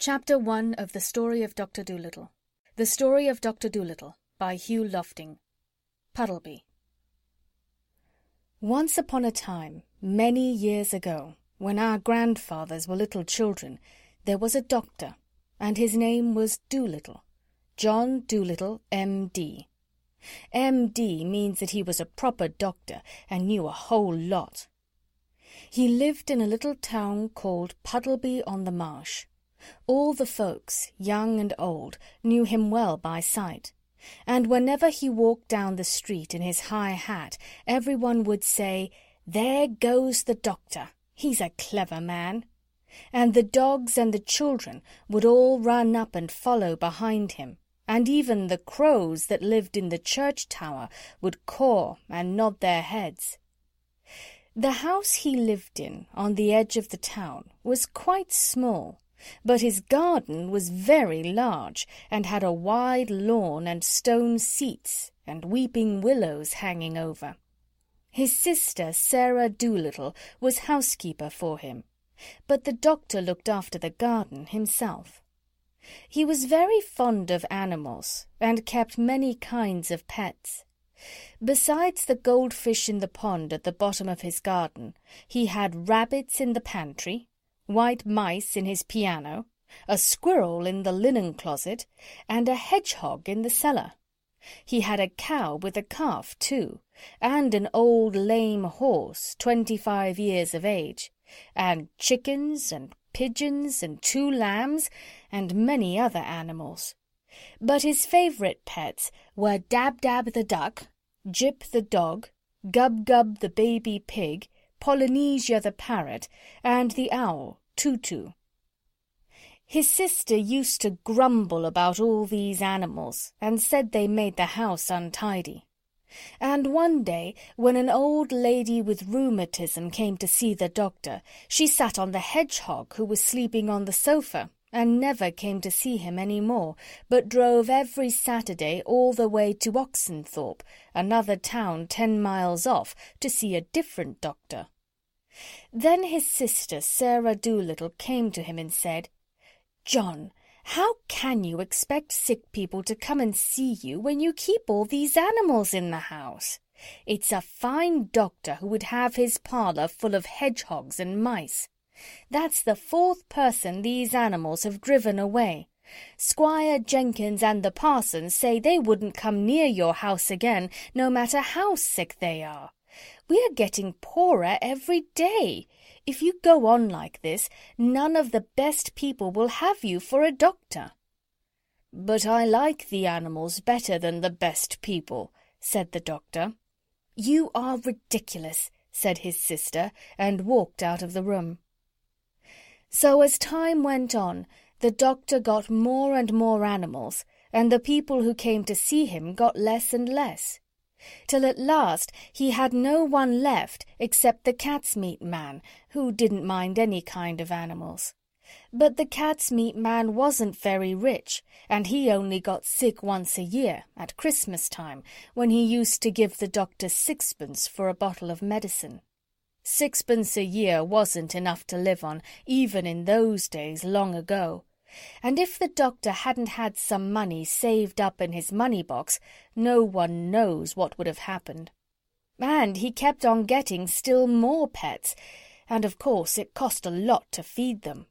Chapter 1 of The Story of Dr. Dolittle. The Story of Dr. Dolittle by Hugh Lofting. Puddleby. Once upon a time, many years ago, when our grandfathers were little children, there was a doctor, and his name was Dolittle. John Dolittle, M.D. M.D. means that he was a proper doctor and knew a whole lot. He lived in a little town called Puddleby on the Marsh. All the folks, young and old, knew him well by sight, and whenever he walked down the street in his high hat, everyone would say, "There goes the doctor. He's a clever man." And the dogs and the children would all run up and follow behind him, and even the crows that lived in the church tower would caw and nod their heads. The house he lived in, on the edge of the town, was quite small, but his garden was very large, and had a wide lawn and stone seats and weeping willows hanging over. His sister Sarah Dolittle was housekeeper for him, but the doctor looked after the garden himself. He was very fond of animals, and kept many kinds of pets. Besides the goldfish in the pond at the bottom of his garden, he had rabbits in the pantry, white mice in his piano, a squirrel in the linen closet, and a hedgehog in the cellar. He had a cow with a calf, too, and an old lame horse, 25 years of age, and chickens and pigeons and 2 lambs, and many other animals. But his favourite pets were Dab-Dab the duck, Jip the dog, Gub-Gub the baby pig, Polynesia the parrot, and the owl, Tutu. His sister used to grumble about all these animals, and said they made the house untidy. And one day, when an old lady with rheumatism came to see the doctor, she sat on the hedgehog who was sleeping on the sofa, and never came to see him any more, but drove every Saturday all the way to Oxenthorpe, another town 10 miles off, to see a different doctor. Then his sister Sarah Dolittle came to him and said, "John, how can you expect sick people to come and see you when you keep all these animals in the house? It's a fine doctor who would have his parlour full of hedgehogs and mice. That's the 4th person these animals have driven away. Squire Jenkins and the parson say they wouldn't come near your house again, no matter how sick they are. We are getting poorer every day. If you go on like this, none of the best people will have you for a doctor." "But I like the animals better than the best people," said the doctor. "You are ridiculous," said his sister, and walked out of the room. So as time went on, the doctor got more and more animals, and the people who came to see him got less and less, till at last he had no one left except the cat's meat man, who didn't mind any kind of animals. But the cat's meat man wasn't very rich, and he only got sick once a year, at Christmas time, when he used to give the doctor 6pence for a bottle of medicine. 6pence a year wasn't enough to live on, even in those days long ago. And if the doctor hadn't had some money saved up in his money-box, no one knows what would have happened. And he kept on getting still more pets, and of course it cost a lot to feed them.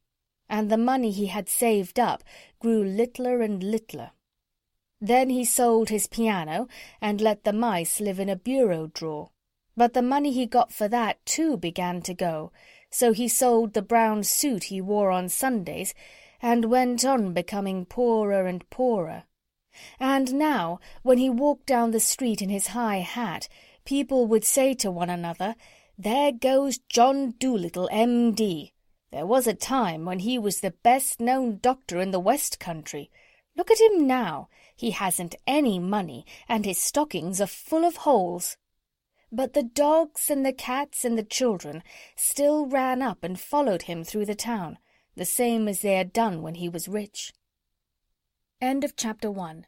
And the money he had saved up grew littler and littler. Then he sold his piano and let the mice live in a bureau drawer. But the money he got for that too began to go, so he sold the brown suit he wore on Sundays, and went on becoming poorer and poorer. And now, when he walked down the street in his high hat, people would say to one another, "There goes John Dolittle, M.D. There was a time when he was the best-known doctor in the West Country. Look at him now. He hasn't any money, and his stockings are full of holes." But the dogs and the cats and the children still ran up and followed him through the town, the same as they had done when he was rich. End of Chapter 1.